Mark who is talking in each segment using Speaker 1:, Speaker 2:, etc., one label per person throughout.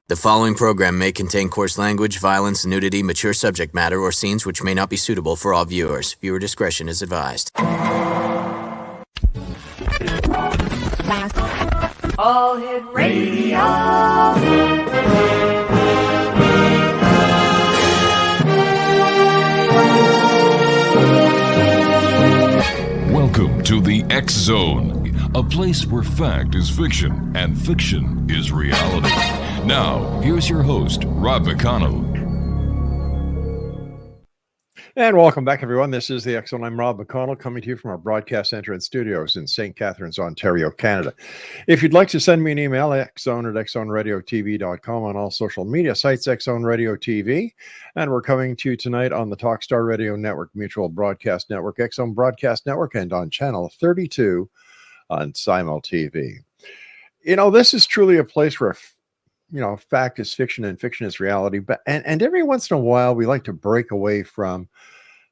Speaker 1: The following program may contain coarse language, violence, nudity, mature subject matter, or scenes which may not be suitable for all viewers. Viewer discretion is advised.
Speaker 2: All Hit Radio.
Speaker 3: Welcome to the X Zone, a place where fact is fiction and fiction is reality. Now, here's your host, Rob McConnell.
Speaker 4: And welcome back, everyone. This is the X Zone. I'm Rob McConnell, coming to you from our broadcast center and studios in St. Catharines, Ontario, Canada. If you'd like to send me an email, xzone@xzoneradiotv.com, on all social media sites, X Zone Radio TV. And we're coming to you tonight on the Talkstar Radio Network, Mutual Broadcast Network, X Zone Broadcast Network, and on channel 32 on Simul TV. You know, this is truly a place where fact is fiction and fiction is reality. But and every once in a while, we like to break away from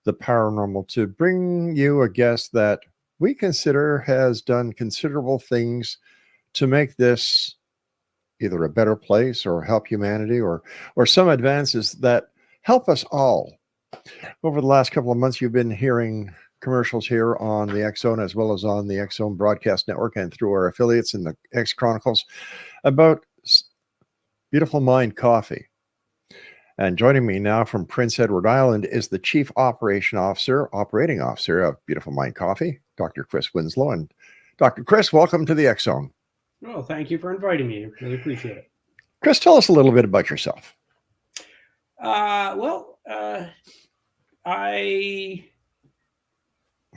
Speaker 4: the paranormal to bring you a guest that we consider has done considerable things to make this either a better place or help humanity or some advances that help us all. Over the last couple of months, you've been hearing commercials here on the X Zone as well as on the X Zone Broadcast Network and through our affiliates in the X Chronicles about Beautiful Mind Coffee. And joining me now from Prince Edward Island is the Chief Operating Officer of Beautiful Mind Coffee, Dr. Chris Winslow. And Dr. Chris, welcome to the X Zone.
Speaker 5: Oh, thank you for inviting me. Really appreciate it.
Speaker 4: Chris, tell us a little bit about yourself.
Speaker 5: I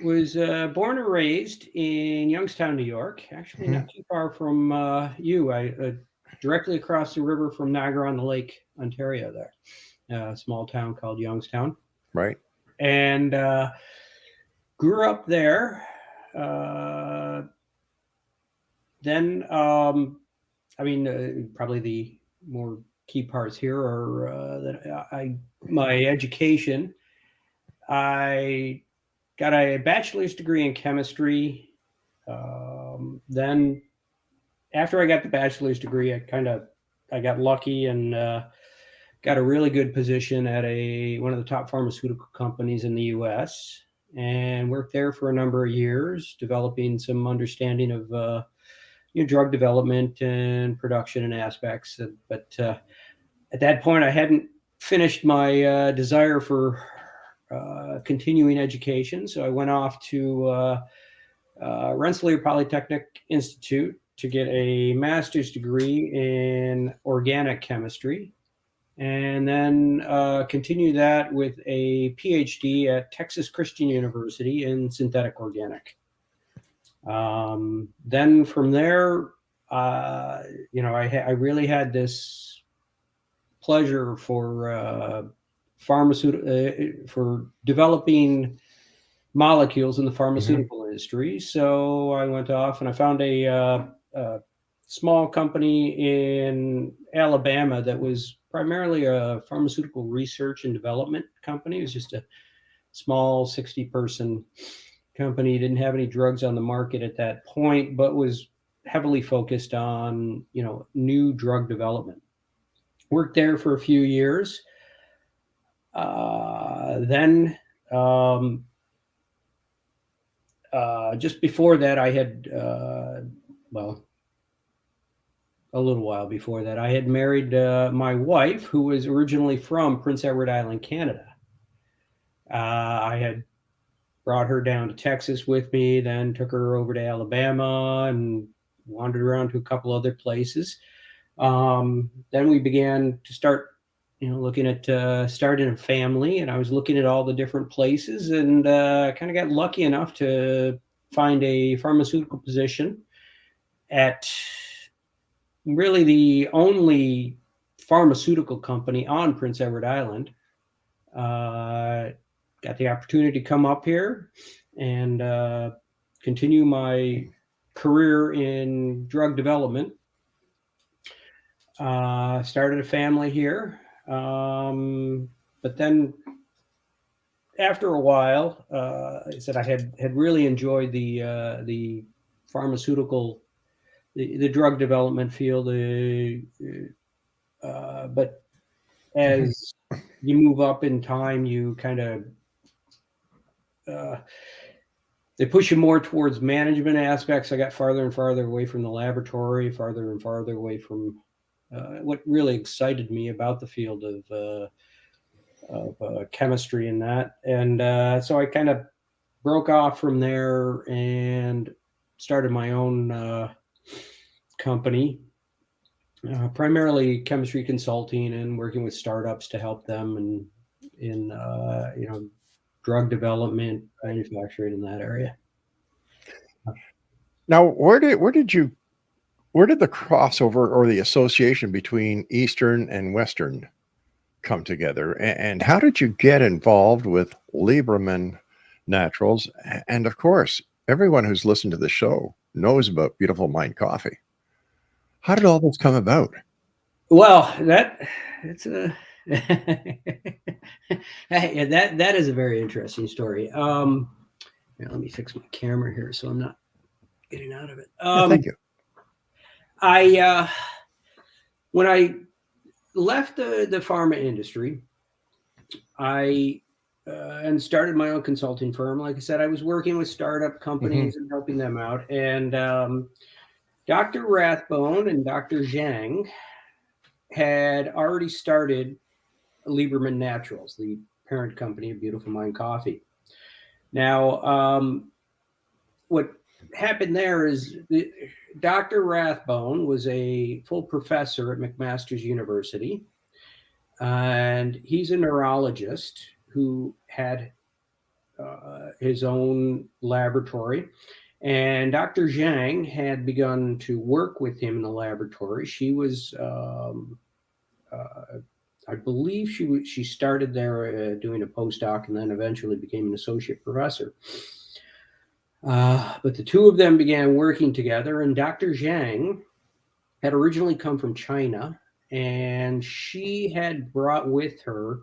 Speaker 5: was born and raised in Youngstown, New York, actually not too far from you. I directly across the river from Niagara-on-the-Lake, Ontario there. A small town called Youngstown.
Speaker 4: Right.
Speaker 5: And grew up there. Probably the more key parts here are that my education. I got a bachelor's degree in chemistry. Then after I got the bachelor's degree, I got lucky and got a really good position at one of the top pharmaceutical companies in the U.S. and worked there for a number of years, developing some understanding of drug development and production and aspects. But at that point, I hadn't finished my desire for continuing education, so I went off to Rensselaer Polytechnic Institute to get a master's degree in organic chemistry, and then continue that with a PH.D. at Texas Christian University in synthetic organic. Then from there, I really had this pleasure for for developing molecules in the pharmaceutical industry. So I went off and I found a small company in Alabama that was primarily a pharmaceutical research and development company. It was just a small 60-person company. Didn't have any drugs on the market at that point, but was heavily focused on, new drug development. Worked there for a few years. Just before that, I had, a little while before that, I had married my wife, who was originally from Prince Edward Island, Canada. I had brought her down to Texas with me, then took her over to Alabama and wandered around to a couple other places. Then we began to start looking at starting a family, and I was looking at all the different places and kind of got lucky enough to find a pharmaceutical position at really the only pharmaceutical company on Prince Edward Island. Got the opportunity to come up here and continue my career in drug development. Started a family here. But then after a while, I said I had really enjoyed the pharmaceutical, the drug development field, But as you move up in time, you kind of they push you more towards management aspects. I got farther and farther away from the laboratory, farther and farther away from what really excited me about the field of chemistry and that. And so I kind of broke off from there and started my own company, primarily chemistry consulting and working with startups to help them in drug development, manufacturing in that area.
Speaker 4: Now, where did the crossover or the association between Eastern and Western come together? And how did you get involved with Lieberman Naturals? And of course, everyone who's listened to the show knows about Beautiful Mind Coffee. How did all this come about?
Speaker 5: Well, it's a that is a very interesting story. Here, let me fix my camera here so I'm not getting out of it.
Speaker 4: Thank you.
Speaker 5: When I left the pharma industry, I and started my own consulting firm. Like I said, I was working with startup companies and helping them out. And Dr. Rathbone and Dr. Zhang had already started Lieberman Naturals, the parent company of Beautiful Mind Coffee. Now, what happened there is Dr. Rathbone was a full professor at McMaster's University, and he's a neurologist who had his own laboratory. And Dr. Zhang had begun to work with him in the laboratory. She was, I believe she started there doing a postdoc and then eventually became an associate professor. But the two of them began working together, and Dr. Zhang had originally come from China, and she had brought with her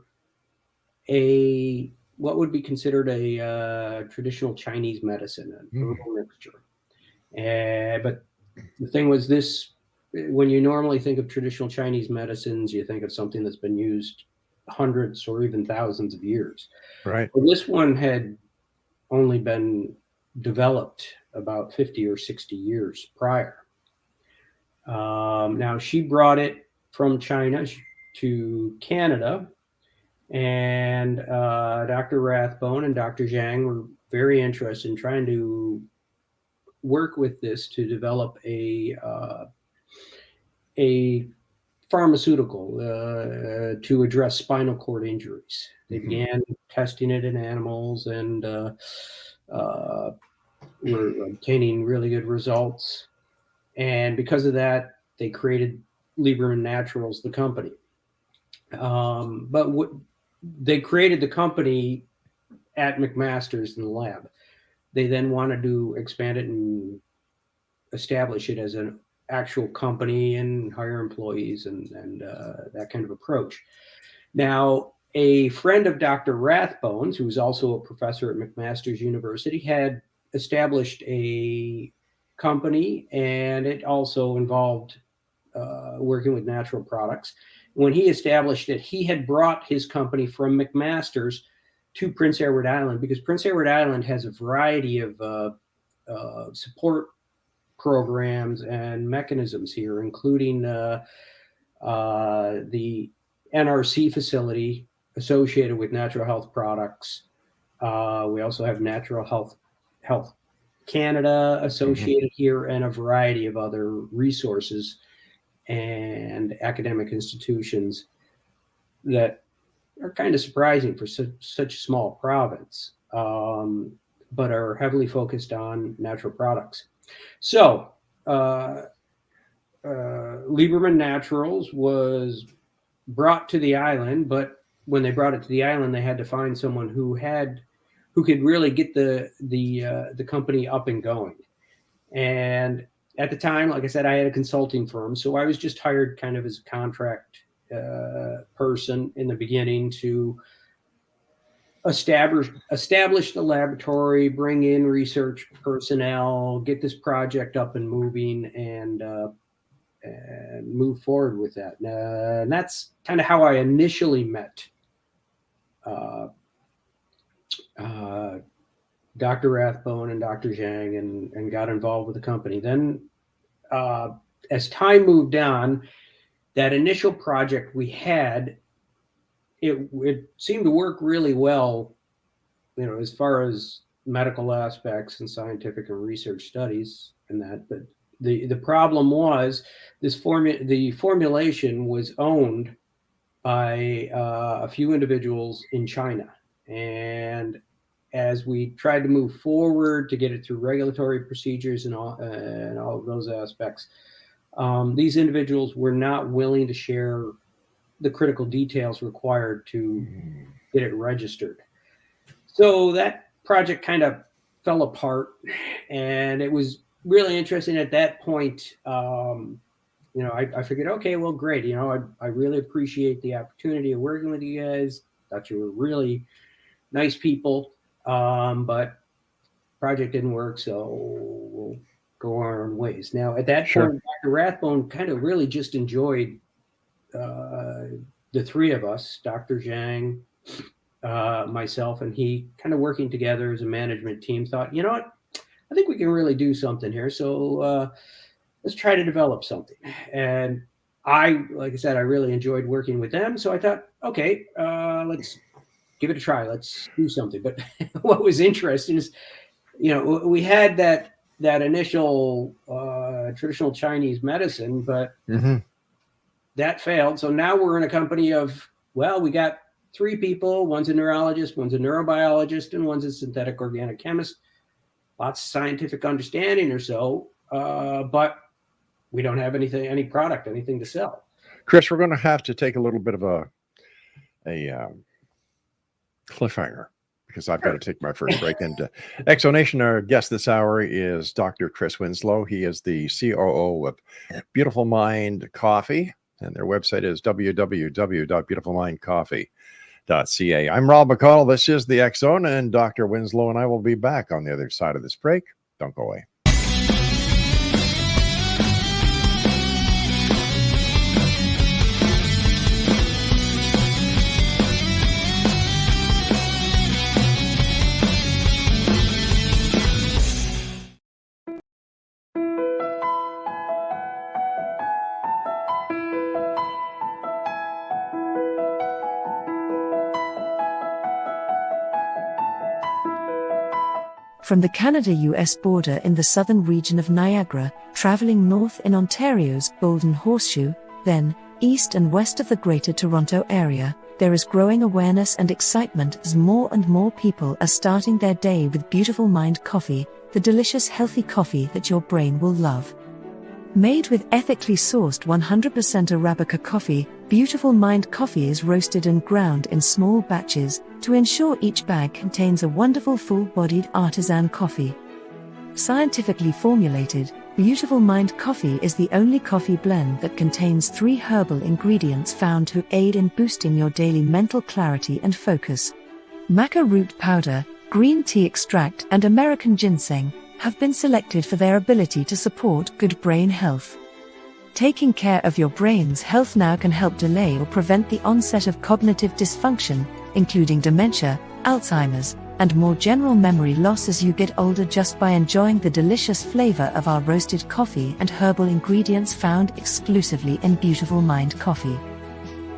Speaker 5: what would be considered a traditional Chinese medicine, an herbal mixture. But the thing was this, when you normally think of traditional Chinese medicines, you think of something that's been used hundreds or even thousands of years.
Speaker 4: Right.
Speaker 5: Well, this one had only been developed about 50 or 60 years prior. Now, she brought it from China to Canada, and Dr. Rathbone and Dr. Zhang were very interested in trying to work with this to develop a pharmaceutical to address spinal cord injuries. They began testing it in animals and were obtaining really good results. And because of that, they created Lieberman Naturals, the company. But they created the company at McMaster's in the lab. They then wanted to expand it and establish it as an actual company and hire employees and that kind of approach. Now, a friend of Dr. Rathbone's, who was also a professor at McMaster's University, had established a company, and it also involved working with natural products. When he established it, he had brought his company from McMaster's to Prince Edward Island, because Prince Edward Island has a variety of support programs and mechanisms here, including the NRC facility associated with natural health products. We also have Natural Health Canada associated here, and a variety of other resources and academic institutions that are kind of surprising for such a small province, but are heavily focused on natural products. So Lieberman Naturals was brought to the island, but when they brought it to the island, they had to find someone who could really get the company up and going. And at the time, like I said, I had a consulting firm, so I was just hired kind of as a contract person in the beginning to establish the laboratory, bring in research personnel, get this project up and moving, and and move forward with that. And that's kind of how I initially met Dr. Rathbone and Dr. Zhang and got involved with the company. Then as time moved on, that initial project we had, it seemed to work really well, as far as medical aspects and scientific and research studies and that. But the problem was the formulation was owned by a few individuals in China. And as we tried to move forward to get it through regulatory procedures and all of those aspects, these individuals were not willing to share the critical details required to get it registered. So that project kind of fell apart, and it was really interesting at that point. I figured, okay, well, great. I really appreciate the opportunity of working with you guys. Thought you were really nice people, but project didn't work, so we'll go our own ways. Now, at that point, Dr. Rathbone kind of really just enjoyed the three of us, Dr. Zhang, myself, and he, kind of working together as a management team. Thought, you know what, I think we can really do something here. So let's try to develop something. And like I said, I really enjoyed working with them. So I thought, okay, let's give it a try. Let's do something. But what was interesting is, we had that initial traditional Chinese medicine, but that failed. So now we're in a company of, we got 3 people. One's a neurologist, one's a neurobiologist, and one's a synthetic organic chemist. Lots of scientific understanding or so, but we don't have any product, anything to sell.
Speaker 4: Chris, we're going to have to take a little bit of a cliffhanger, because I've got to take my first break. And Exonation, our guest this hour is Dr. Chris Winslow. He is the COO of Beautiful Mind Coffee, and their website is www.beautifulmindcoffee.ca. I'm Rob McConnell. This is the X Zone, and Dr. Winslow and I will be back on the other side of this break. Don't go away.
Speaker 6: From the Canada-US border in the southern region of Niagara, traveling north in Ontario's Golden Horseshoe, then east and west of the Greater Toronto Area, there is growing awareness and excitement as more and more people are starting their day with Beautiful Mind Coffee, the delicious healthy coffee that your brain will love. Made with ethically sourced 100% Arabica coffee, Beautiful Mind Coffee is roasted and ground in small batches to ensure each bag contains a wonderful full-bodied artisan coffee. Scientifically formulated, Beautiful Mind Coffee is the only coffee blend that contains 3 herbal ingredients found to aid in boosting your daily mental clarity and focus. Maca root powder, green tea extract, and American ginseng have been selected for their ability to support good brain health. Taking care of your brain's health now can help delay or prevent the onset of cognitive dysfunction, including dementia, Alzheimer's, and more general memory loss as you get older, just by enjoying the delicious flavor of our roasted coffee and herbal ingredients found exclusively in Beautiful Mind Coffee.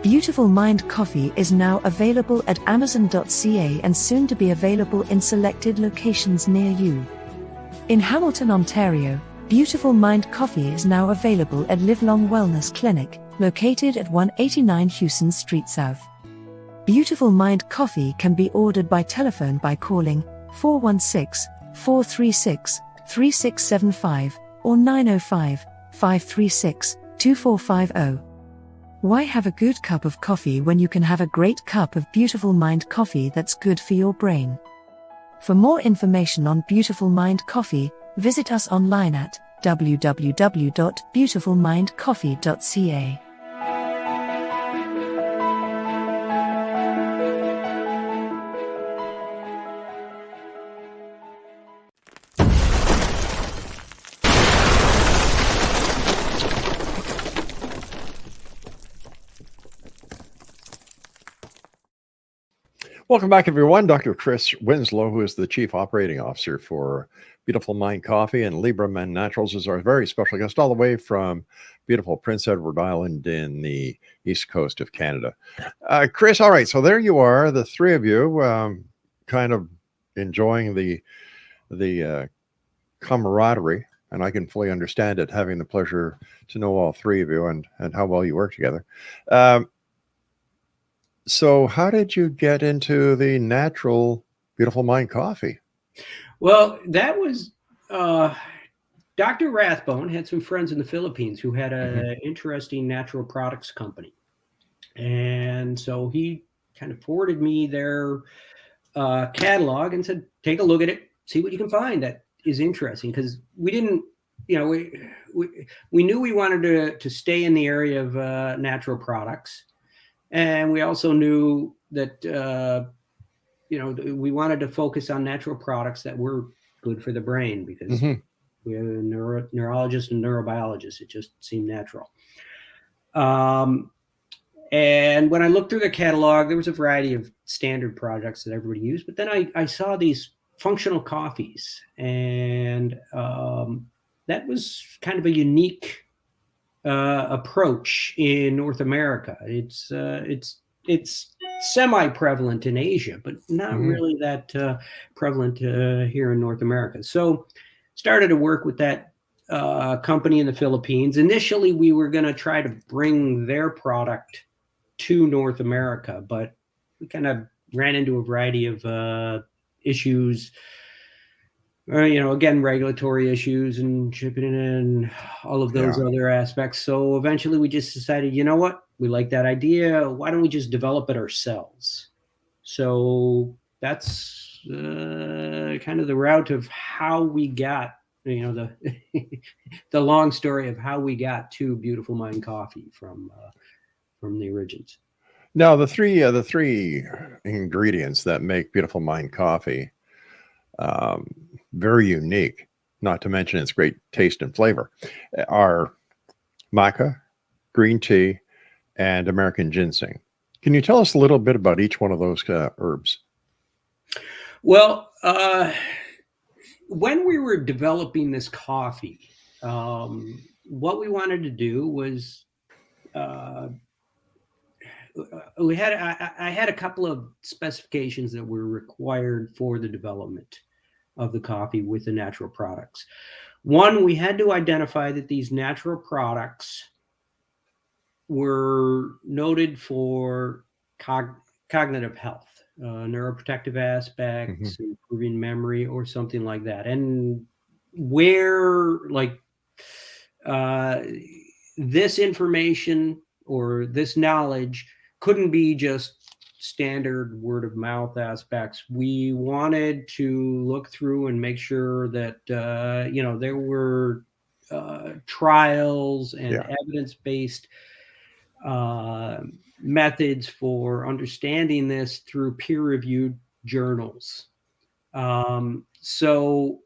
Speaker 6: Beautiful Mind Coffee is now available at Amazon.ca and soon to be available in selected locations near you. In Hamilton, Ontario, Beautiful Mind Coffee is now available at Livelong Wellness Clinic, located at 189 Hewson Street South. Beautiful Mind Coffee can be ordered by telephone by calling 416-436-3675 or 905-536-2450. Why have a good cup of coffee when you can have a great cup of Beautiful Mind Coffee that's good for your brain? For more information on Beautiful Mind Coffee, visit us online at www.beautifulmindcoffee.ca.
Speaker 4: Welcome back, everyone. Dr. Chris Winslow, who is the Chief Operating Officer for Beautiful Mind Coffee, and Libra Men Naturals is our very special guest all the way from beautiful Prince Edward Island in the east coast of Canada. Chris, all right, so there you are, the three of you, kind of enjoying the camaraderie, and I can fully understand it, having the pleasure to know all three of you and how well you work together. So how did you get into the natural Beautiful Mind coffee?
Speaker 5: Well, that was Dr. Rathbone had some friends in the Philippines who had an interesting natural products company. And so he kind of forwarded me their catalog and said, take a look at it, see what you can find that is interesting. Because we didn't, we knew we wanted to stay in the area of natural products. And we also knew that, we wanted to focus on natural products that were good for the brain, because we are neurologists and neurobiologists. It just seemed natural. And when I looked through the catalog, there was a variety of standard products that everybody used. But then I saw these functional coffees, and that was kind of a unique approach in North America. It's semi-prevalent in Asia, but not really that prevalent here in North America. So started to work with that company in the Philippines. Initially, we were going to try to bring their product to North America, but we kind of ran into a variety of issues. Again, regulatory issues and shipping it and all of those other aspects. So eventually we just decided, you know what? We like that idea. Why don't we just develop it ourselves? So that's kind of the route of how we got, the the long story of how we got to Beautiful Mind Coffee from the origins.
Speaker 4: Now, the three ingredients that make Beautiful Mind Coffee, very unique, not to mention its great taste and flavor, are maca, green tea, and American ginseng. Can you tell us a little bit about each one of those herbs?
Speaker 5: Well, when we were developing this coffee, what we wanted to do was I had a couple of specifications that were required for the development of the coffee with the natural products. One, we had to identify that these natural products were noted for cognitive health, neuroprotective aspects, improving memory, or something like that. And where this information or this knowledge couldn't be just standard word of mouth aspects. We wanted to look through and make sure that there were trials and evidence-based methods for understanding this through peer-reviewed journals. So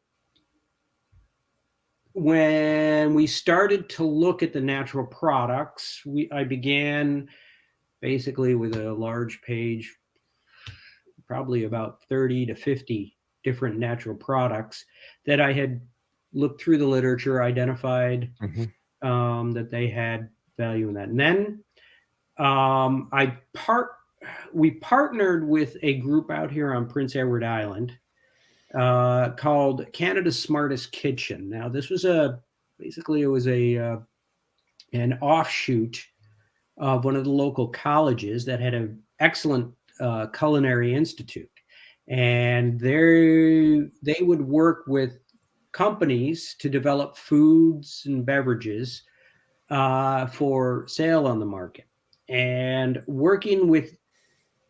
Speaker 5: when we started to look at the natural products, I began basically with a large page, probably about 30 to 50 different natural products that I had looked through the literature, identified that they had value in that. And then we partnered with a group out here on Prince Edward Island called Canada's Smartest Kitchen. Now, this was an offshoot of one of the local colleges that had an excellent culinary institute, and they would work with companies to develop foods and beverages for sale on the market. And working with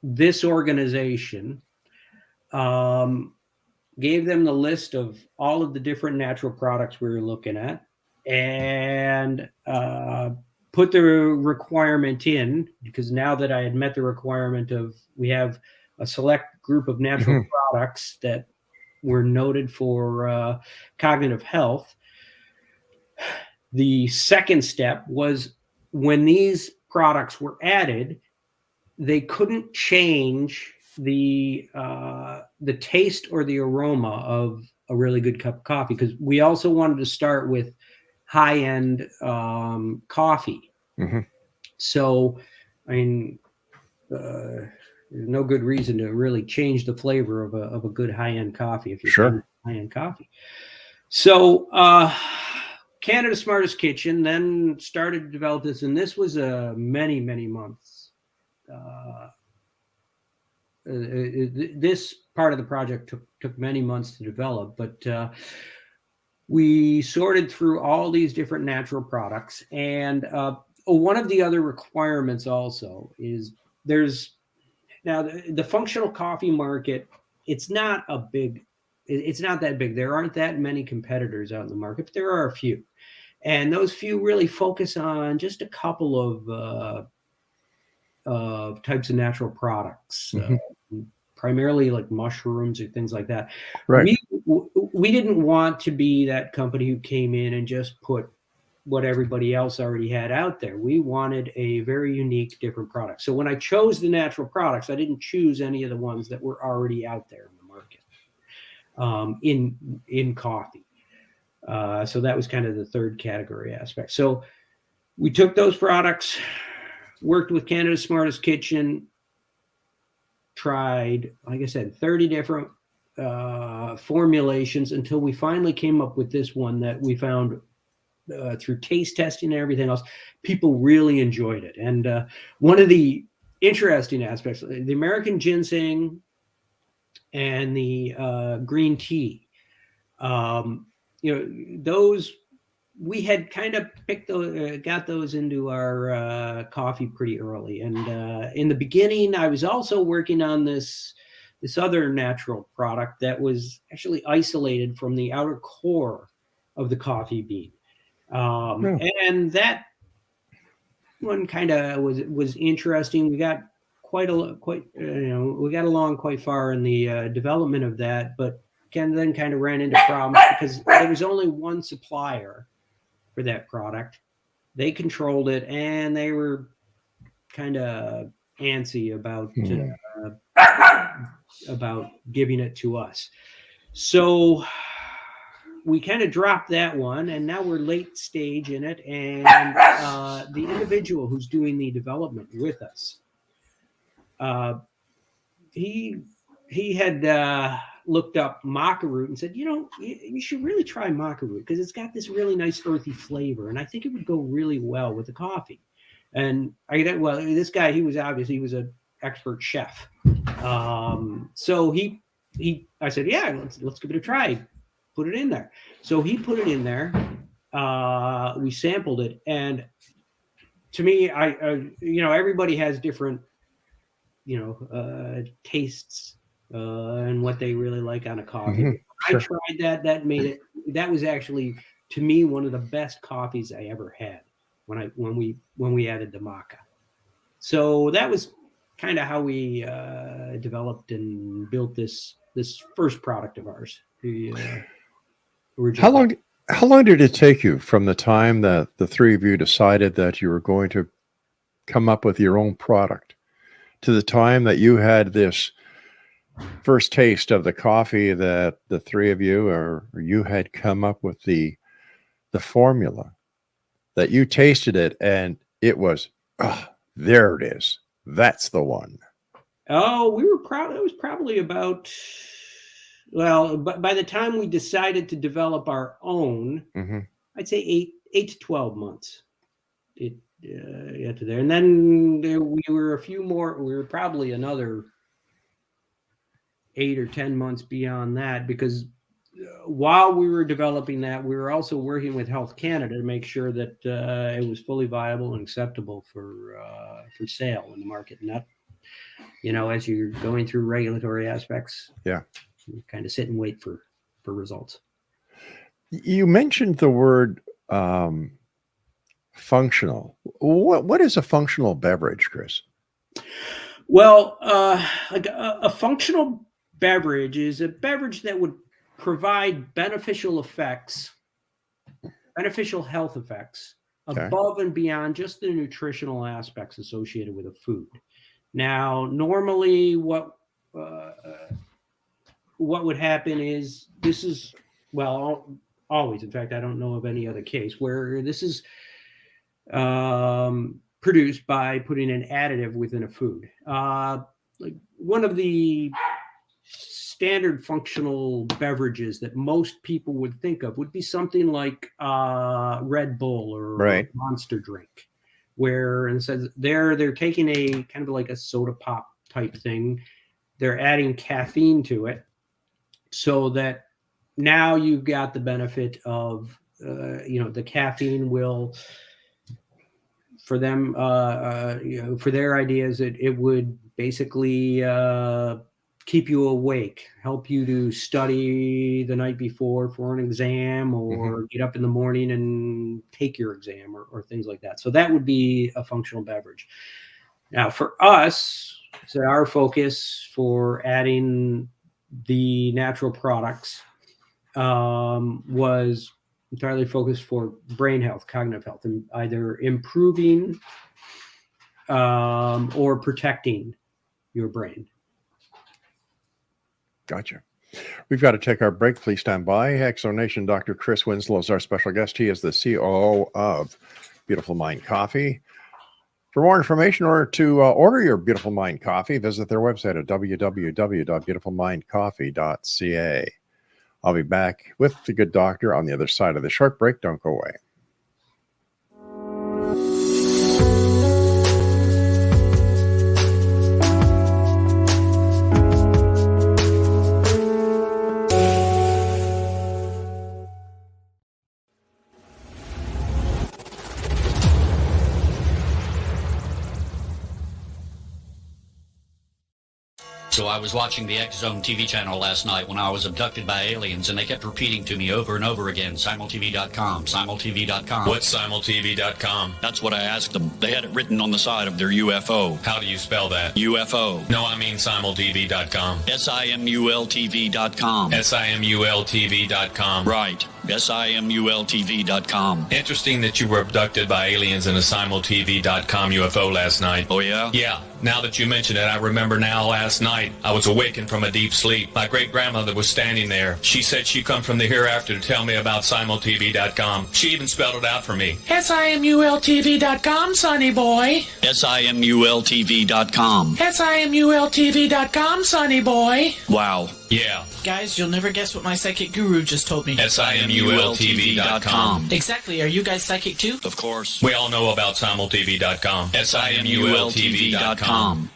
Speaker 5: this organization gave them the list of all of the different natural products we were looking at, and put the requirement in, because now that I had met the requirement of, we have a select group of natural products that were noted for cognitive health. The second step was, when these products were added, they couldn't change the taste or the aroma of a really good cup of coffee, because we also wanted to start with high-end coffee.
Speaker 4: Mhm.
Speaker 5: So, I mean, there's no good reason to really change the flavor of a good high-end coffee if you're
Speaker 4: Sure.
Speaker 5: high-end coffee. So, Canada's Smartest Kitchen then started to develop this, and this was many months. This part of the project took many months to develop, but we sorted through all these different natural products. And one of the other requirements also is now the functional coffee market. It's not that big. There aren't that many competitors out in the market, but there are a few. And those few really focus on just a couple of types of natural products, primarily like mushrooms or things like that.
Speaker 4: Right.
Speaker 5: We didn't want to be that company who came in and just put what everybody else already had out there. We wanted a very unique, different product. So when I chose the natural products, I didn't choose any of the ones that were already out there in the market in coffee. So that was kind of the third category aspect. So we took those products, worked with Canada's Smartest Kitchen, tried, like I said, 30 different formulations until we finally came up with this one that we found through taste testing and everything else. People really enjoyed it. And one of the interesting aspects, the American ginseng and the green tea, those we had kind of got those into our coffee pretty early. And in the beginning, I was also working on this other natural product that was actually isolated from the outer core of the coffee bean. And that one kind of was interesting. We got we got along quite far in the development of that, but then kind of ran into problems because there was only one supplier for that product. They controlled it, and they were kind of antsy about giving it to us. So we kind of dropped that one, and now we're late stage in it. And the individual who's doing the development with us, he had looked up maca root and said, you should really try maca root because it's got this really nice earthy flavor, and I think it would go really well with the coffee. And this guy, he was an expert chef. So I said, yeah, let's give it a try. Put it in there. So he put it in there. We sampled it, and to me, everybody has different, tastes and what they really like on a coffee.
Speaker 4: Sure.
Speaker 5: I tried that. That was actually, to me, one of the best coffees I ever had when we added the maca. So that was kind of how we developed and built this first product of ours.
Speaker 4: How long did it take you from the time that the three of you decided that you were going to come up with your own product to the time that you had this first taste of the coffee that the three of you or you had come up with the formula, that you tasted it and it was, there it is. That's the one.
Speaker 5: Oh, we were proud. It was probably about, but by the time we decided to develop our own, I'd say 8 to 12 months. It got to there. And then we were a few more, we were probably another 8 or 10 months beyond that, because while we were developing that, we were also working with Health Canada to make sure that it was fully viable and acceptable for sale in the market. And that, as you're going through regulatory aspects, you kind of sit and wait for results.
Speaker 4: You mentioned the word functional. What is a functional beverage, Chris?
Speaker 5: Well, like a functional beverage is a beverage that would provide beneficial health effects above and beyond just the nutritional aspects associated with a food. Now, normally what what would happen is always, in fact, I don't know of any other case where this is produced by putting an additive within a food. Like one of the standard functional beverages that most people would think of would be something like Red Bull or Monster drink, where instead they're taking a kind of like a soda pop type thing, they're adding caffeine to it, so that now you've got the benefit of the caffeine will, for them, for their ideas, it would basically keep you awake, help you to study the night before for an exam, or get up in the morning and take your exam, or things like that. So that would be a functional beverage. Now, for us, so our focus for adding the natural products was entirely focused for brain health, cognitive health, and either improving or protecting your brain.
Speaker 4: Gotcha. We've got to take our break. Please stand by. Exonation Dr. Chris Winslow is our special guest. He is the COO of Beautiful Mind Coffee. For more information or to order your Beautiful Mind coffee, visit their website at www.beautifulmindcoffee.ca. I'll be back with the good doctor on the other side of the short break. Don't go away.
Speaker 7: So I was watching the X Zone TV channel last night when I was abducted by aliens, and they kept repeating to me over and over again, simultv.com, simultv.com.
Speaker 8: What's simultv.com?
Speaker 7: That's what I asked them. They had it written on the side of their UFO.
Speaker 8: How do you spell that?
Speaker 7: UFO.
Speaker 8: No, I mean simultv.com.
Speaker 7: simultv.com.
Speaker 8: simultv.com.
Speaker 7: Right. simultv.com.
Speaker 8: Interesting that you were abducted by aliens in a simultv.com UFO last night.
Speaker 7: Oh, yeah?
Speaker 8: Yeah. Now that you mention it, I remember now last night I was awakened from a deep sleep. My great-grandmother was standing there. She said she'd come from the hereafter to tell me about simultv.com. She even spelled it out for me.
Speaker 9: simultv.com, sonny boy.
Speaker 7: simultv.com.
Speaker 9: simultv.com, sonny boy.
Speaker 7: Wow.
Speaker 8: Yeah.
Speaker 9: Guys, you'll never guess what my psychic guru just told me.
Speaker 8: simultv.com.
Speaker 9: Exactly. Are you guys psychic too?
Speaker 7: Of course.
Speaker 8: We all know about simultv.com. simultv.com.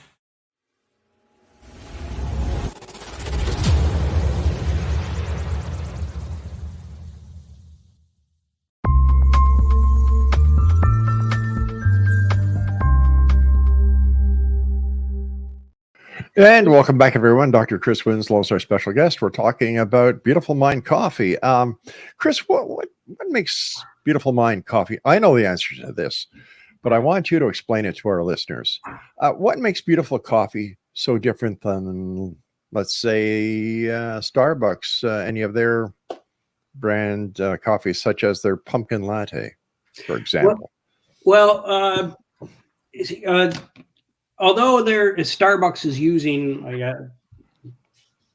Speaker 4: And welcome back, everyone. Dr. Chris Winslow is our special guest. We're talking about Beautiful Mind Coffee. Chris, what makes Beautiful Mind Coffee? I know the answer to this, but I want you to explain it to our listeners. What makes Beautiful Coffee so different than, let's say, Starbucks, any of their brand coffees, such as their pumpkin latte, for example?
Speaker 5: Although Starbucks is using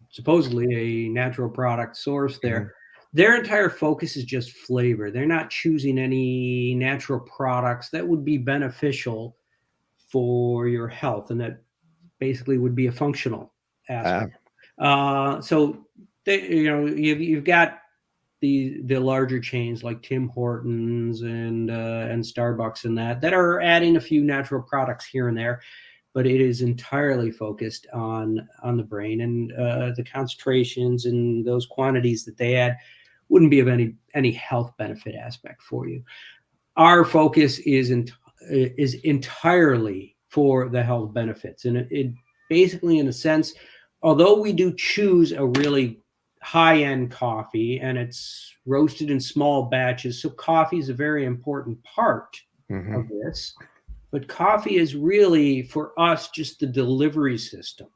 Speaker 5: supposedly a natural product source there, their entire focus is just flavor. They're not choosing any natural products that would be beneficial for your health, and that basically would be a functional aspect. So you've got the larger chains like Tim Hortons and Starbucks and that are adding a few natural products here and there, but it is entirely focused on the brain, and the concentrations and those quantities that they add wouldn't be of any health benefit aspect for you. Our focus is entirely for the health benefits, and it basically, in a sense, although we do choose a really high-end coffee and it's roasted in small batches, so coffee is a very important part of this. But coffee is really, for us, just the delivery system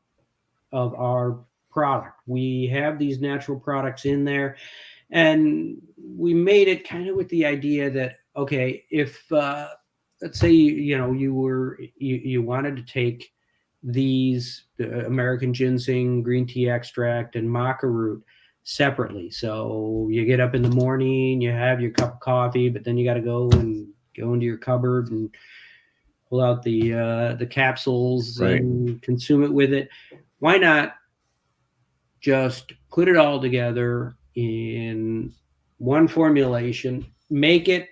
Speaker 5: of our product. We have these natural products in there, and we made it kind of with the idea that, okay, if let's say you wanted to take these the American ginseng, green tea extract, and maca root separately. So you get up in the morning, you have your cup of coffee, but then you got to go into your cupboard and pull out the capsules and consume it with it. Why not just put it all together in one formulation, make it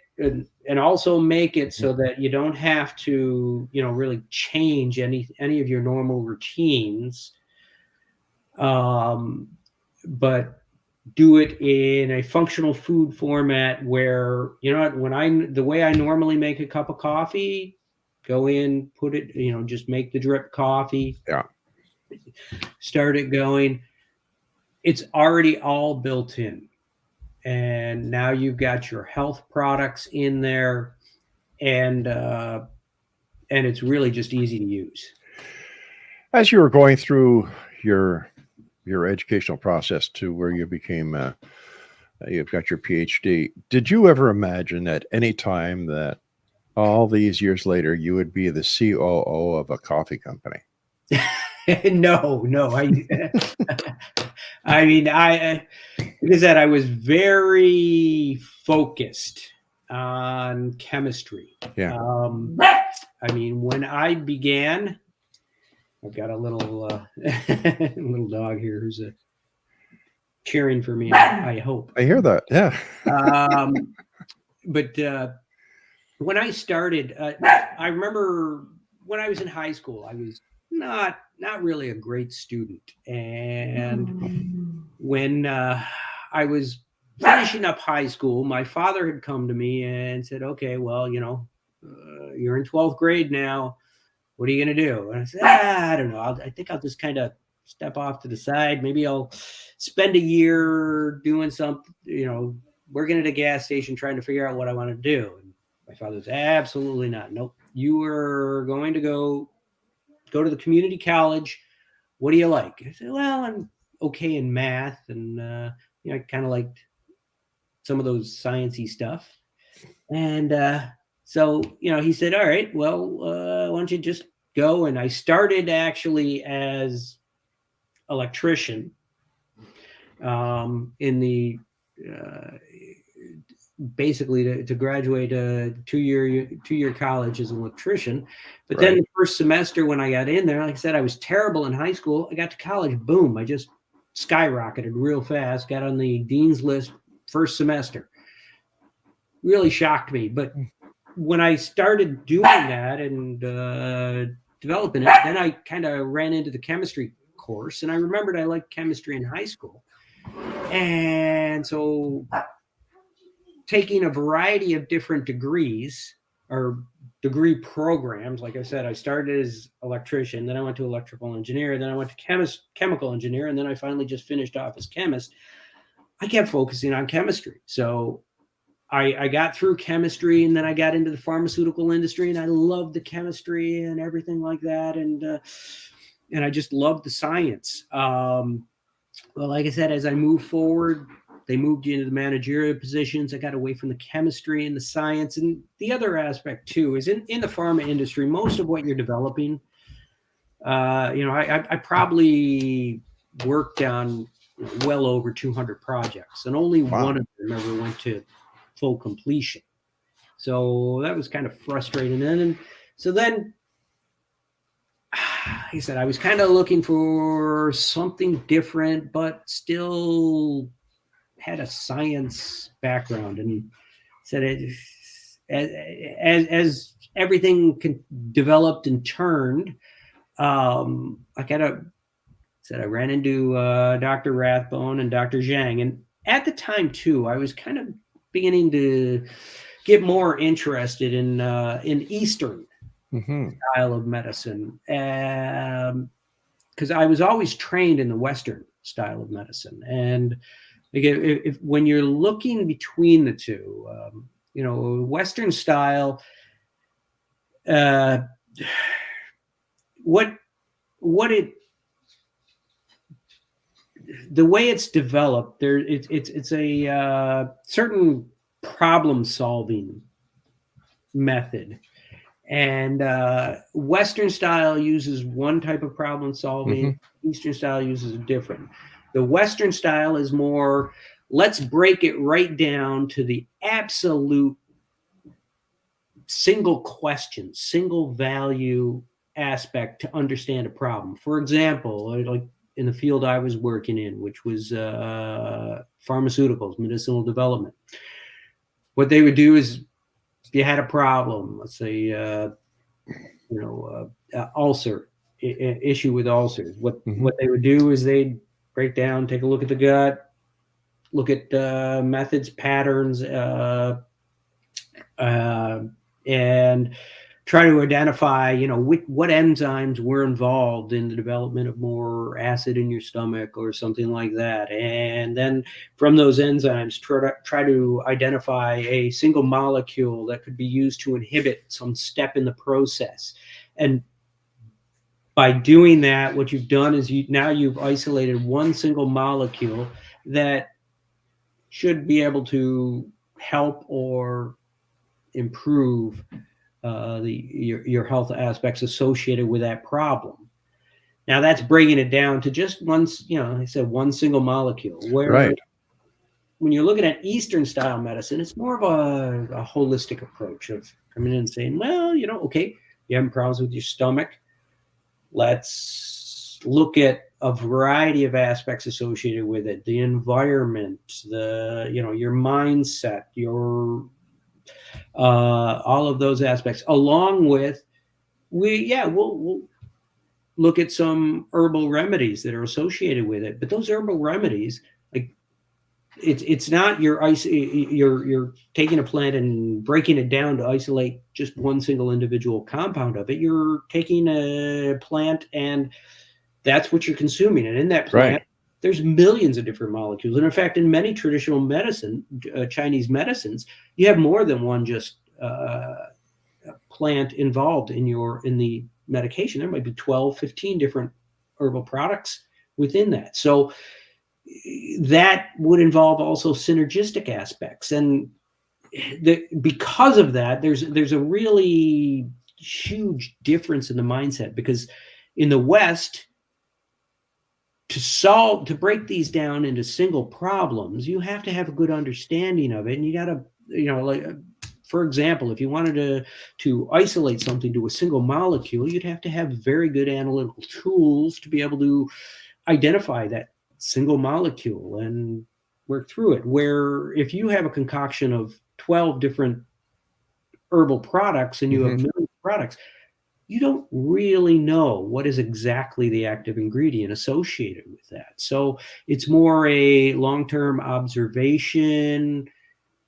Speaker 5: and also make it so that you don't have to, really change any of your normal routines, but do it in a functional food format where, the way I normally make a cup of coffee, go in, put it, just make the drip coffee, start it going. It's already all built in. And now you've got your health products in there, and it's really just easy to use.
Speaker 4: As you were going through your educational process to where you became, you've got your PhD, did you ever imagine at any time that all these years later you would be the COO of a coffee company?
Speaker 5: No. I mean, like I said, I was very focused on chemistry.
Speaker 4: Yeah.
Speaker 5: I mean, when I began, I've got a little little dog here who's cheering for me. I hope.
Speaker 4: I hear that. Yeah.
Speaker 5: But when I started, I remember when I was in high school, I was not really a great student, and when I was finishing up high school, my father had come to me and said, "Okay, well, you're in 12th grade now. What are you going to do?" And I said, I don't know. I think I'll just kind of step off to the side. Maybe I'll spend a year doing something, working at a gas station, trying to figure out what I want to do. And my father said, absolutely not. Nope. You are going to go to the community college. What do you like? I said, well, I'm okay in math. And, I kind of liked some of those sciencey stuff. And, so, he said, all right, well, why don't you just go? And I started actually as electrician in the basically to graduate a two-year college as an electrician. But then the first semester when I got in there, like I said, I was terrible in high school. I got to college, boom, I just skyrocketed real fast, got on the dean's list first semester. Really shocked me. But when I started doing that and developing it, then I kind of ran into the chemistry course. And I remembered I liked chemistry in high school. And so taking a variety of different degrees or degree programs, like I said, I started as electrician, then I went to electrical engineer, then I went to chemical engineer, and then I finally just finished off as chemist. I kept focusing on chemistry. So I got through chemistry, and then I got into the pharmaceutical industry, and I loved the chemistry and everything like that. And I just loved the science. Well, like I said, as I moved forward, they moved you into the managerial positions. I got away from the chemistry and the science. And the other aspect, too, is in the pharma industry, most of what you're developing, I probably worked on well over 200 projects, and only one of them ever went to full completion. So that was kind of frustrating. And so then, like I said, I was kind of looking for something different, but still had a science background. And said as everything developed and turned, I kind of said I ran into Dr. Rathbone and Dr. Zhang. And at the time, too, I was kind of beginning to get more interested in Eastern style of medicine, because I was always trained in the Western style of medicine. And if when you're looking between the two, Western style, the way it's developed, it's a certain problem solving method And Western style uses one type of problem solving. Eastern style uses a different. The Western style is more, let's break it right down to the absolute single question, single value aspect to understand a problem. For example, like in the field I was working in, which was pharmaceuticals, medicinal development, what they would do is if you had a problem, let's say, ulcer, issue with ulcers, what they would do is they'd break down, take a look at the gut, look at methods, patterns, and try to identify, what enzymes were involved in the development of more acid in your stomach or something like that. And then from those enzymes, try to identify a single molecule that could be used to inhibit some step in the process. And by doing that, what you've done is you've isolated one single molecule that should be able to help or improve your health aspects associated with that problem. Now that's bringing it down to just one single molecule. Where when you're looking at Eastern style medicine, it's more of a holistic approach of coming in and saying, well, okay, you having problems with your stomach. Let's look at a variety of aspects associated with it: the environment, your mindset, your all of those aspects, along with we'll look at some herbal remedies that are associated with it. But those herbal remedies, like it's not you're taking a plant and breaking it down to isolate just one single individual compound of it. You're taking a plant and that's what you're consuming, and in that plant there's millions of different molecules. And in fact, in many traditional medicine, Chinese medicines, you have more than one just plant involved in the medication. There might be 12, 15 different herbal products within that. So that would involve also synergistic aspects. And because of that, there's a really huge difference in the mindset, because in the West, to break these down into single problems, you have to have a good understanding of it. And you got to, for example, if you wanted to isolate something to a single molecule, you'd have to have very good analytical tools to be able to identify that single molecule and work through it. Where if you have a concoction of 12 different herbal products and you have millions of products, you don't really know what is exactly the active ingredient associated with that. So it's more a long-term observation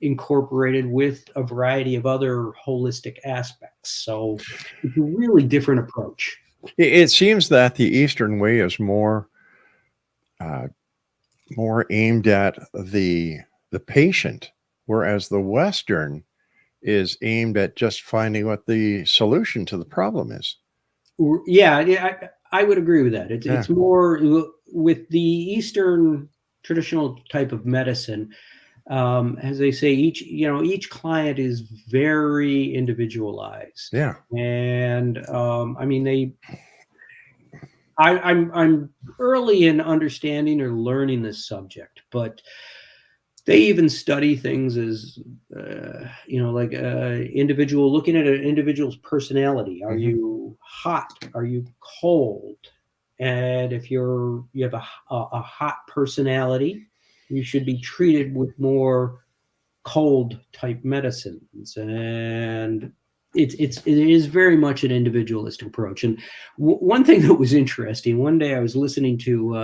Speaker 5: incorporated with a variety of other holistic aspects. So it's a really different approach.
Speaker 4: It seems that the Eastern way is more aimed at the patient, whereas the Western is aimed at just finding what the solution to the problem is.
Speaker 5: Yeah, I would agree with that. It's more with the Eastern traditional type of medicine. As they say, each client is very individualized.
Speaker 4: Yeah.
Speaker 5: And I'm early in understanding or learning this subject, but they even study things as, individual, looking at an individual's personality. Are you hot? Are you cold? And if you have a hot personality, you should be treated with more cold type medicines. And it is very much an individualistic approach. And one thing that was interesting, one day I was listening to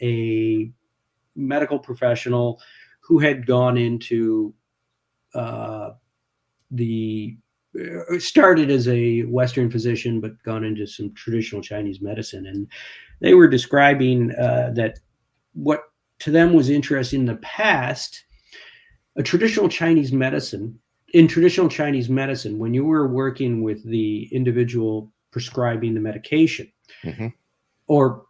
Speaker 5: a medical professional who had gone into started as a Western physician, but gone into some traditional Chinese medicine. And they were describing that what to them was interesting in the past, in traditional Chinese medicine, when you were working with the individual prescribing the medication, or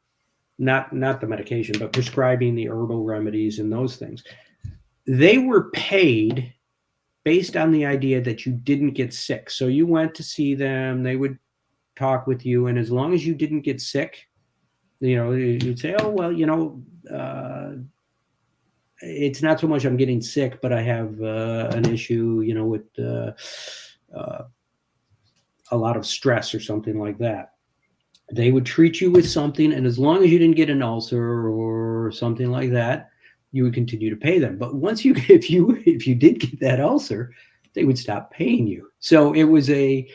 Speaker 5: not the medication, but prescribing the herbal remedies and those things, they were paid based on the idea that you didn't get sick. So you went to see them, they would talk with you, and as long as you didn't get sick, you'd say, oh, well, it's not so much I'm getting sick, but I have an issue, with a lot of stress or something like that. They would treat you with something, and as long as you didn't get an ulcer or something like that, you would continue to pay them. But if you did get that ulcer, they would stop paying you. So it was the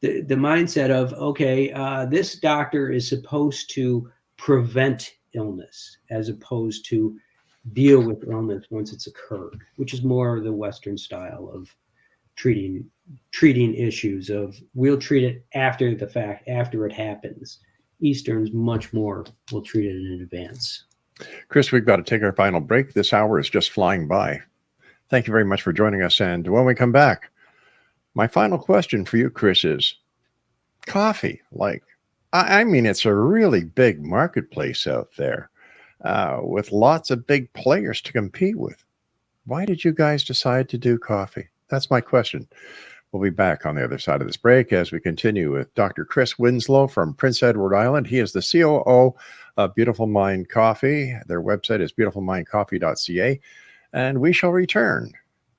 Speaker 5: mindset of, okay, this doctor is supposed to prevent illness as opposed to deal with illness once it's occurred, which is more the Western style of treating issues. Of we'll treat it after the fact, after it happens. Eastern's much more will treat it in advance.
Speaker 4: Chris, we've got to take our final break. This hour is just flying by. Thank you very much for joining us. And when we come back, my final question for you, Chris, is coffee. I mean, it's a really big marketplace out there with lots of big players to compete with. Why did you guys decide to do coffee? That's my question. We'll be back on the other side of this break as we continue with Dr. Chris Winslow from Prince Edward Island. He is the COO of Beautiful Mind Coffee. Their website is beautifulmindcoffee.ca. And we shall return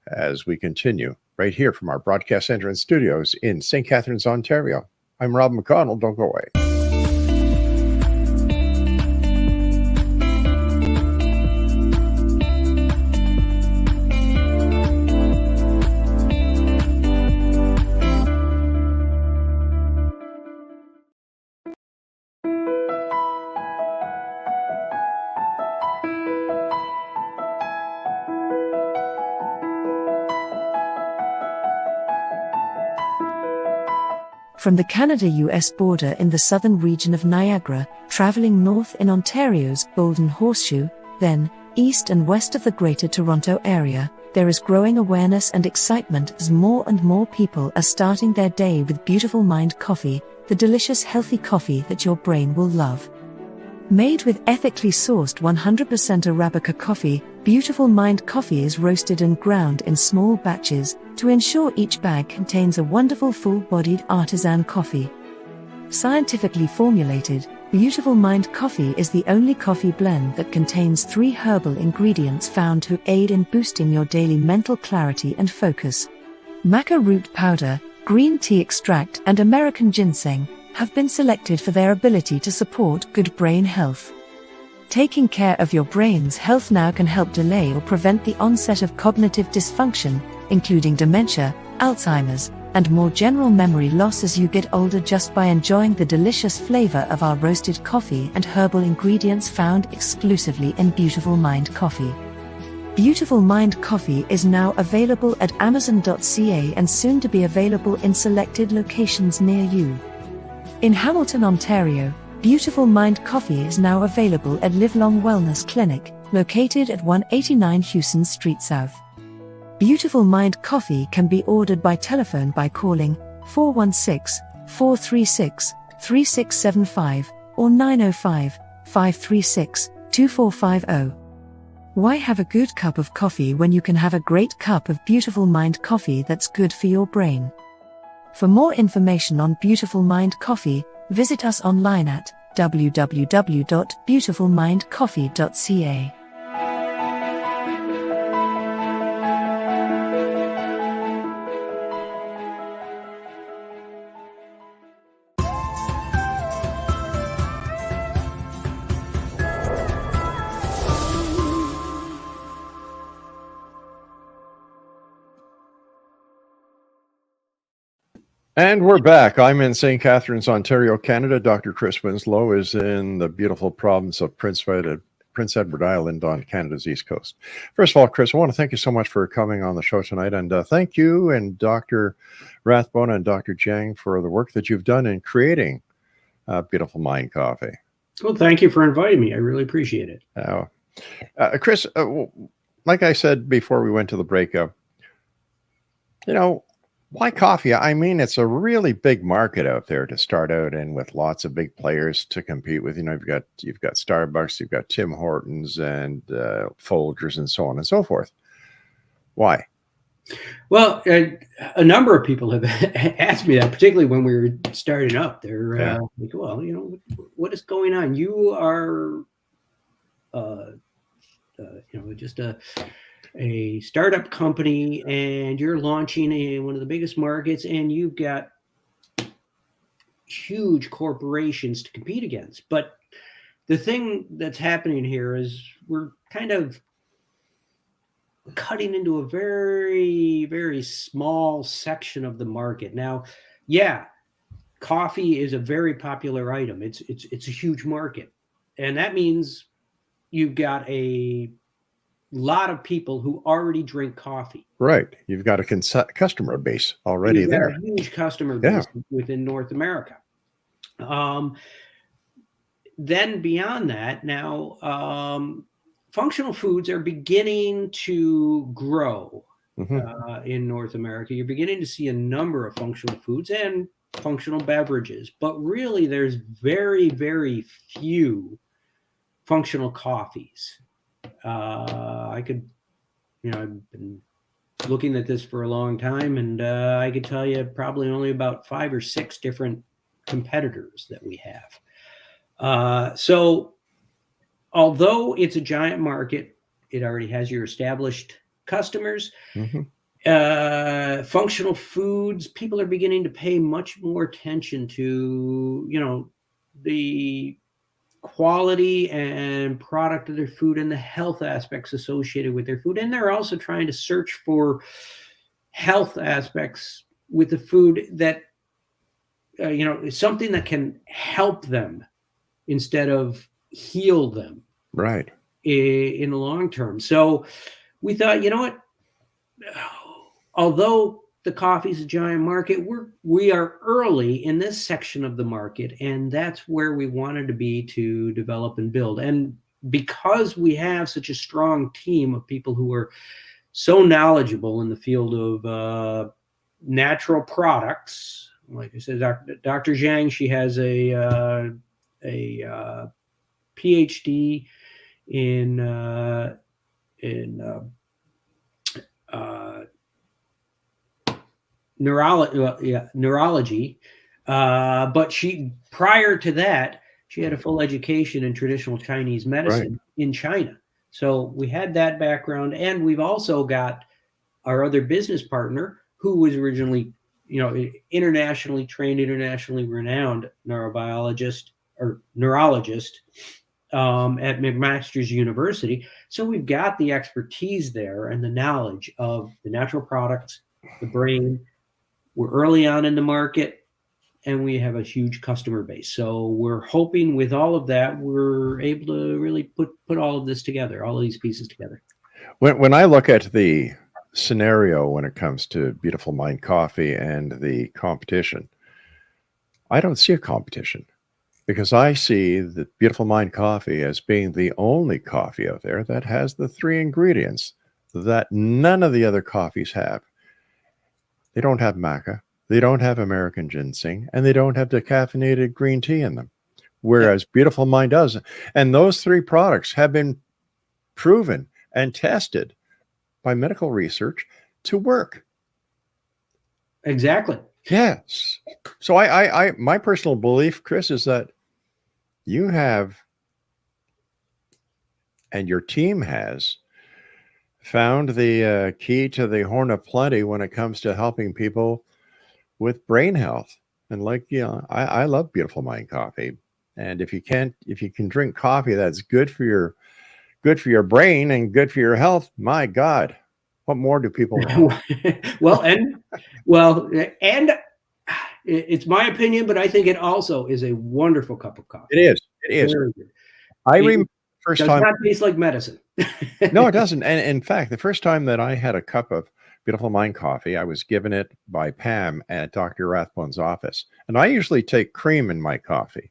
Speaker 4: as we continue right here from our broadcast center and studios in St. Catharines, Ontario. I'm Rob McConnell. Don't go away.
Speaker 6: From the Canada-US border in the southern region of Niagara, traveling north in Ontario's Golden Horseshoe, then east and west of the Greater Toronto Area, there is growing awareness and excitement as more and more people are starting their day with Beautiful Mind Coffee, the delicious healthy coffee that your brain will love. Made with ethically sourced 100% Arabica coffee, Beautiful Mind Coffee is roasted and ground in small batches to ensure each bag contains a wonderful full-bodied artisan coffee. Scientifically formulated, Beautiful Mind Coffee is the only coffee blend that contains 3 herbal ingredients found to aid in boosting your daily mental clarity and focus. Maca root powder, green tea extract, and American ginseng have been selected for their ability to support good brain health. Taking care of your brain's health now can help delay or prevent the onset of cognitive dysfunction, including dementia, Alzheimer's, and more general memory loss as you get older just by enjoying the delicious flavor of our roasted coffee and herbal ingredients found exclusively in Beautiful Mind Coffee. Beautiful Mind Coffee is now available at Amazon.ca and soon to be available in selected locations near you. In Hamilton, Ontario, Beautiful Mind Coffee is now available at Livelong Wellness Clinic, located at 189 Hewson Street South. Beautiful Mind Coffee can be ordered by telephone by calling 416-436-3675 or 905-536-2450. Why have a good cup of coffee when you can have a great cup of Beautiful Mind Coffee that's good for your brain? For more information on Beautiful Mind Coffee, visit us online at www.beautifulmindcoffee.ca.
Speaker 4: And we're back. I'm in St. Catharines, Ontario, Canada. Dr. Chris Winslow is in the beautiful province of Prince Edward Island on Canada's East Coast. First of all, Chris, I want to thank you so much for coming on the show tonight. And thank you and Dr. Rathbone and Dr. Jang for the work that you've done in creating Beautiful Mind Coffee.
Speaker 5: Well, thank you for inviting me. I really appreciate it.
Speaker 4: Chris, like I said before we went to the breakup, why coffee? I mean, it's a really big market out there to start out in with lots of big players to compete with. You've got Starbucks, you've got Tim Hortons and Folgers and so on and so forth. Why?
Speaker 5: Well, a number of people have asked me that, particularly when we were starting up. They're
Speaker 4: Yeah.
Speaker 5: like, well, what is going on? You are, just a startup company, and you're launching in one of the biggest markets, and you've got huge corporations to compete against. But the thing that's happening here is we're kind of cutting into a very, very small section of the market. Now, yeah, coffee is a very popular item. It's a huge market. And that means you've got a lot of people who already drink coffee.
Speaker 4: Right. You've got a customer base already
Speaker 5: You've got
Speaker 4: there.
Speaker 5: a huge customer
Speaker 4: Yeah.
Speaker 5: base within North America. Then beyond that, now functional foods are beginning to grow in North America. You're beginning to see a number of functional foods and functional beverages, but really there's very, very few functional coffees. I've been looking at this for a long time, and I could tell you probably only about 5 or 6 different competitors that we have. So although it's a giant market, it already has your established customers. Functional foods, people are beginning to pay much more attention to, the quality and product of their food and the health aspects associated with their food. And they're also trying to search for health aspects with the food that, is something that can help them instead of heal them.
Speaker 4: Right.
Speaker 5: In the long term. So we thought, although the coffee is a giant market, we are early in this section of the market, and that's where we wanted to be to develop and build. And because we have such a strong team of people who are so knowledgeable in the field of natural products, like I said, Dr. Zhang, she has a PH.D. in neurology, but prior to that, she had a full education in traditional Chinese medicine in China. So we had that background, and we've also got our other business partner who was originally, internationally trained, internationally renowned neurologist at McMaster's University. So we've got the expertise there and the knowledge of the natural products, the brain. We're early on in the market, and we have a huge customer base. So we're hoping with all of that, we're able to really put all of this together, all of these pieces together.
Speaker 4: When I look at the scenario when it comes to Beautiful Mind Coffee and the competition, I don't see a competition, because I see the Beautiful Mind Coffee as being the only coffee out there that has the 3 ingredients that none of the other coffees have. They don't have maca, they don't have American ginseng, and they don't have decaffeinated green tea in them, whereas Beautiful Mind does. And those 3 products have been proven and tested by medical research to work.
Speaker 5: Exactly.
Speaker 4: Yes. So I my personal belief, Chris, is that you have, and your team has, found the key to the horn of plenty when it comes to helping people with brain health. And I love Beautiful Mind Coffee. And if you can drink coffee that's good for your brain and good for your health, my God, what more do people want?
Speaker 5: and it's my opinion, but I think it also is a wonderful cup of coffee.
Speaker 4: It is.
Speaker 5: Very good.
Speaker 4: I remember first
Speaker 5: does
Speaker 4: time.
Speaker 5: not taste like medicine.
Speaker 4: No, it doesn't. And in fact, the first time that I had a cup of Beautiful Mind Coffee, I was given it by Pam at Dr. Rathbone's office. And I usually take cream in my coffee.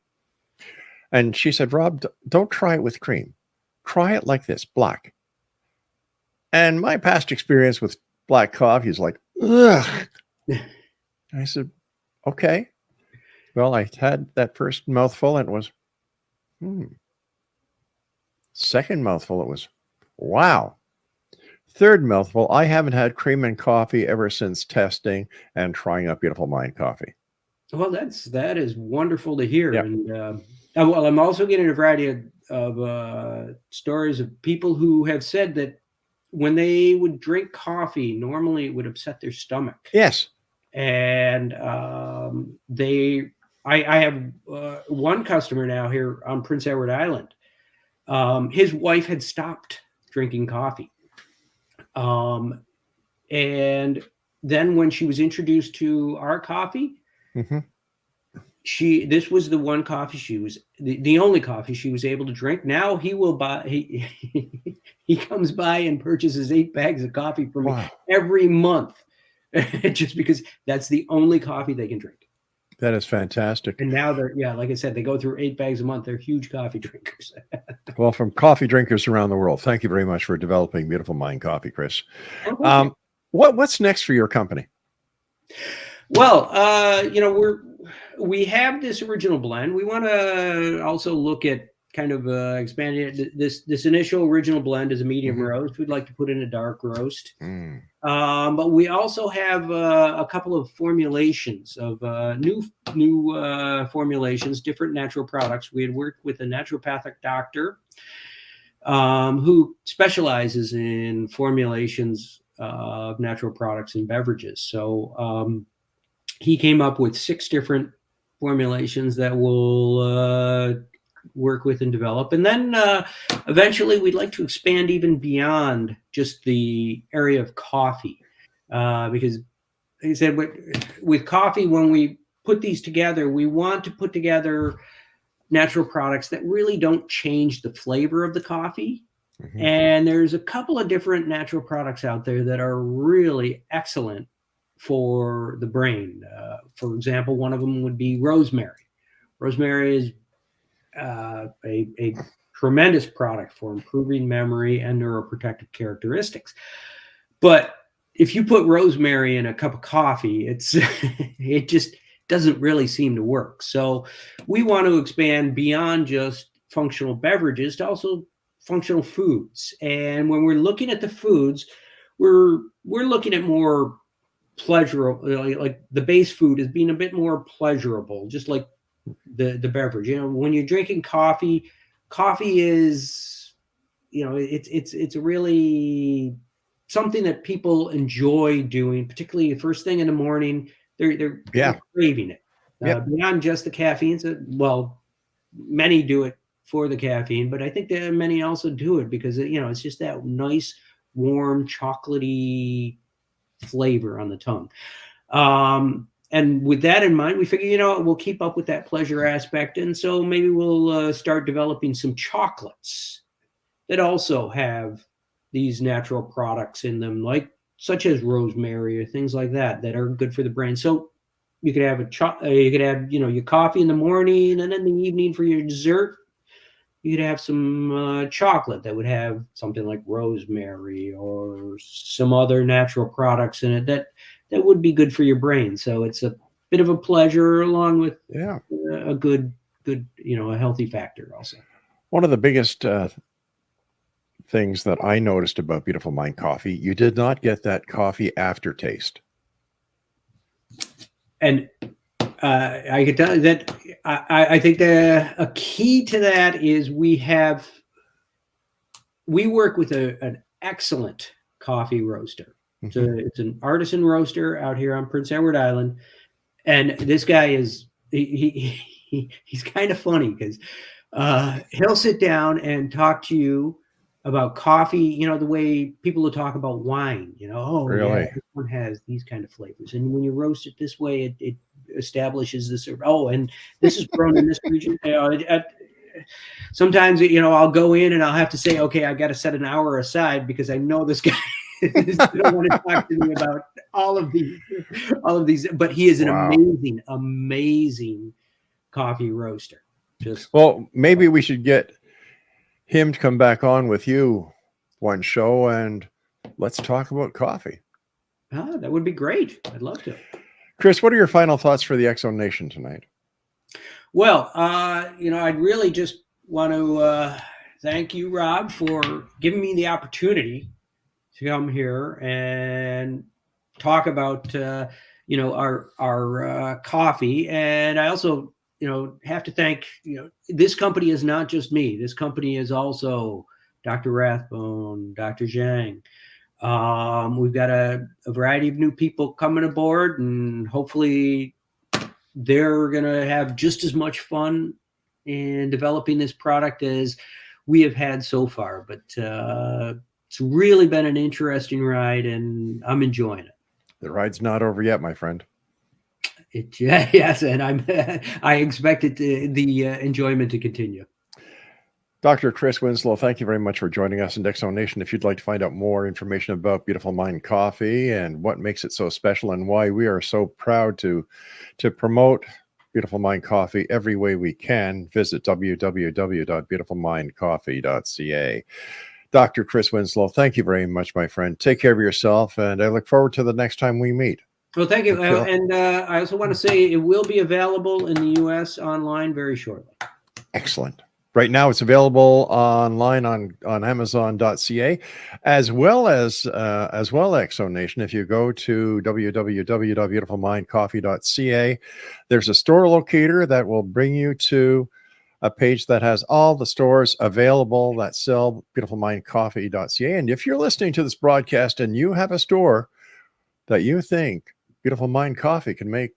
Speaker 4: And she said, Rob, don't try it with cream. Try it like this, black. And my past experience with black coffee is like, ugh. I said, okay. Well, I had that first mouthful and it was, Second mouthful, it was, wow. Third mouthful, I haven't had cream and coffee ever since testing and trying out Beautiful Mind coffee.
Speaker 5: Well, that is wonderful to hear.
Speaker 4: Yeah.
Speaker 5: And well, I'm also getting a variety of stories of people who have said that when they would drink coffee, normally it would upset their stomach.
Speaker 4: Yes.
Speaker 5: And I have one customer now here on Prince Edward Island. His wife had stopped drinking coffee. And then when she was introduced to our coffee, this was the one coffee she was the only coffee she was able to drink. Now he will buy he comes by and purchases 8 bags of coffee for me every month just because that's the only coffee they can drink.
Speaker 4: That is fantastic.
Speaker 5: And now they're, like I said, they go through 8 bags a month. They're huge coffee drinkers.
Speaker 4: Well, from coffee drinkers around the world, thank you very much for developing Beautiful Mind coffee, Chris. What's next for your company?
Speaker 5: Well, we have this original blend. We want to also look at kind of expanding it. This initial original blend is a medium roast. We'd like to put in a dark roast. But we also have a couple of formulations of new formulations, different natural products. We had worked with a naturopathic doctor who specializes in formulations of natural products and beverages. So he came up with 6 different formulations that we'll work with and develop. And then eventually we'd like to expand even beyond just the area of coffee. Because like I said, with coffee, when we put these together, we want to put together natural products that really don't change the flavor of the coffee. And there's a couple of different natural products out there that are really excellent for the brain. For example, one of them would be rosemary. Rosemary is a tremendous product for improving memory and neuroprotective characteristics. But if you put rosemary in a cup of coffee, it just doesn't really seem to work. So we want to expand beyond just functional beverages to also functional foods. And when we're looking at the foods, we're looking at more pleasurable, like the base food is being a bit more pleasurable, just like the beverage. When you're drinking coffee is, it's really something that people enjoy doing, particularly the first thing in the morning. They're craving it. Beyond just the caffeine. So, well, many do it for the caffeine, but I think that many also do it because it's just that nice, warm, chocolatey flavor on the tongue. And with that in mind, we figure, we'll keep up with that pleasure aspect. And so maybe we'll start developing some chocolates that also have these natural products in them, such as rosemary or things like that are good for the brain. So you could have your coffee in the morning, and in the evening for your dessert, you could have some chocolate that would have something like rosemary or some other natural products in it that would be good for your brain. So it's a bit of a pleasure along with a good, a healthy factor also.
Speaker 4: One of the biggest things that I noticed about Beautiful Mind coffee, you did not get that coffee aftertaste. And
Speaker 5: I could tell you that I think a key to that is we work with an excellent coffee roaster. So it's an artisan roaster out here on Prince Edward Island, and this guy is he's kind of funny because he'll sit down and talk to you about coffee, the way people will talk about wine. Really? Yeah, this one has these kind of flavors, and when you roast it this way, it establishes this. And this is grown in this region. Sometimes I'll go in and I'll have to say, okay, I got to set an hour aside because I know this guy don't want to talk to me about all of these, but he is an amazing coffee roaster.
Speaker 4: Well, maybe we should get him to come back on with you one show and let's talk about coffee.
Speaker 5: That would be great. I'd love to.
Speaker 4: Chris, what are your final thoughts for the X-Zone Nation tonight?
Speaker 5: Well, I'd really just want to thank you, Rob, for giving me the opportunity to come here and talk about our coffee. And I also have to thank this company is not just me. This company is also Dr. Rathbone, Dr. Zhang. We've got a variety of new people coming aboard, and hopefully they're going to have just as much fun in developing this product as we have had so far. But it's really been an interesting ride, and I'm enjoying it.
Speaker 4: The ride's not over yet, my friend.
Speaker 5: Yes, and I expect the enjoyment to continue.
Speaker 4: Dr. Chris Winslow, thank you very much for joining us in Exxon Nation. If you'd like to find out more information about Beautiful Mind Coffee and what makes it so special and why we are so proud to promote Beautiful Mind Coffee every way we can, visit www.beautifulmindcoffee.ca. Dr. Chris Winslow, thank you very much, my friend. Take care of yourself, and I look forward to the next time we meet.
Speaker 5: Well, thank you. And I also want to say it will be available in the U.S. online very shortly.
Speaker 4: Excellent. Right now, it's available online on Amazon.ca, as well Exxon Nation. If you go to www.beautifulmindcoffee.ca, there's a store locator that will bring you to a page that has all the stores available that sell beautifulmindcoffee.ca. And if you're listening to this broadcast and you have a store that you think Beautiful Mind Coffee can make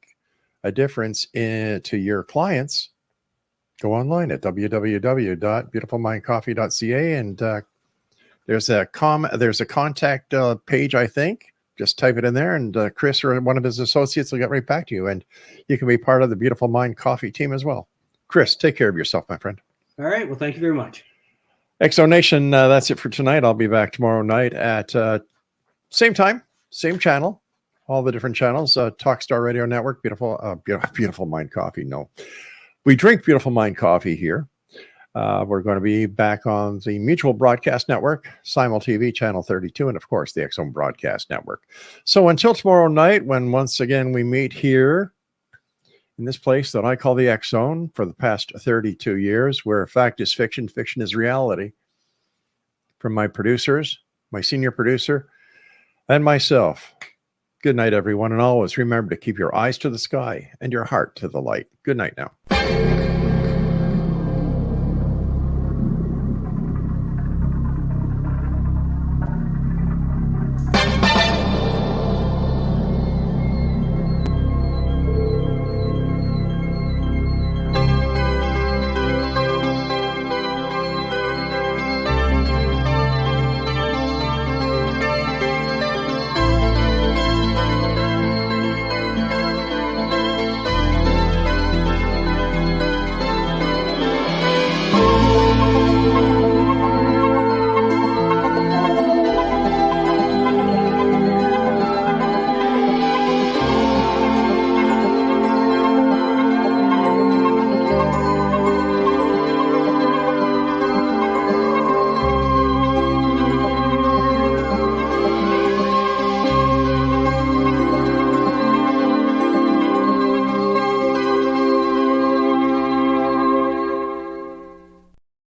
Speaker 4: a difference to your clients, go online at www.beautifulmindcoffee.ca, and there's a contact page, I think. Just type it in there, and Chris or one of his associates will get right back to you, and you can be part of the Beautiful Mind Coffee team as well. Chris, take care of yourself, my friend.
Speaker 5: All right. Well, thank you very much.
Speaker 4: Exxon Nation, that's it for tonight. I'll be back tomorrow night at same time, same channel, all the different channels. Talkstar Radio Network, Beautiful Mind Coffee. No. We drink Beautiful Mind Coffee here. We're going to be back on the Mutual Broadcast Network, Simul TV, Channel 32, and of course, the Exxon Broadcast Network. So until tomorrow night, when once again we meet here in this place that I call the Exxon for the past 32 years, where fact is fiction, fiction is reality, from my producers, my senior producer, and myself. Good night, everyone, and always remember to keep your eyes to the sky and your heart to the light. Good night now.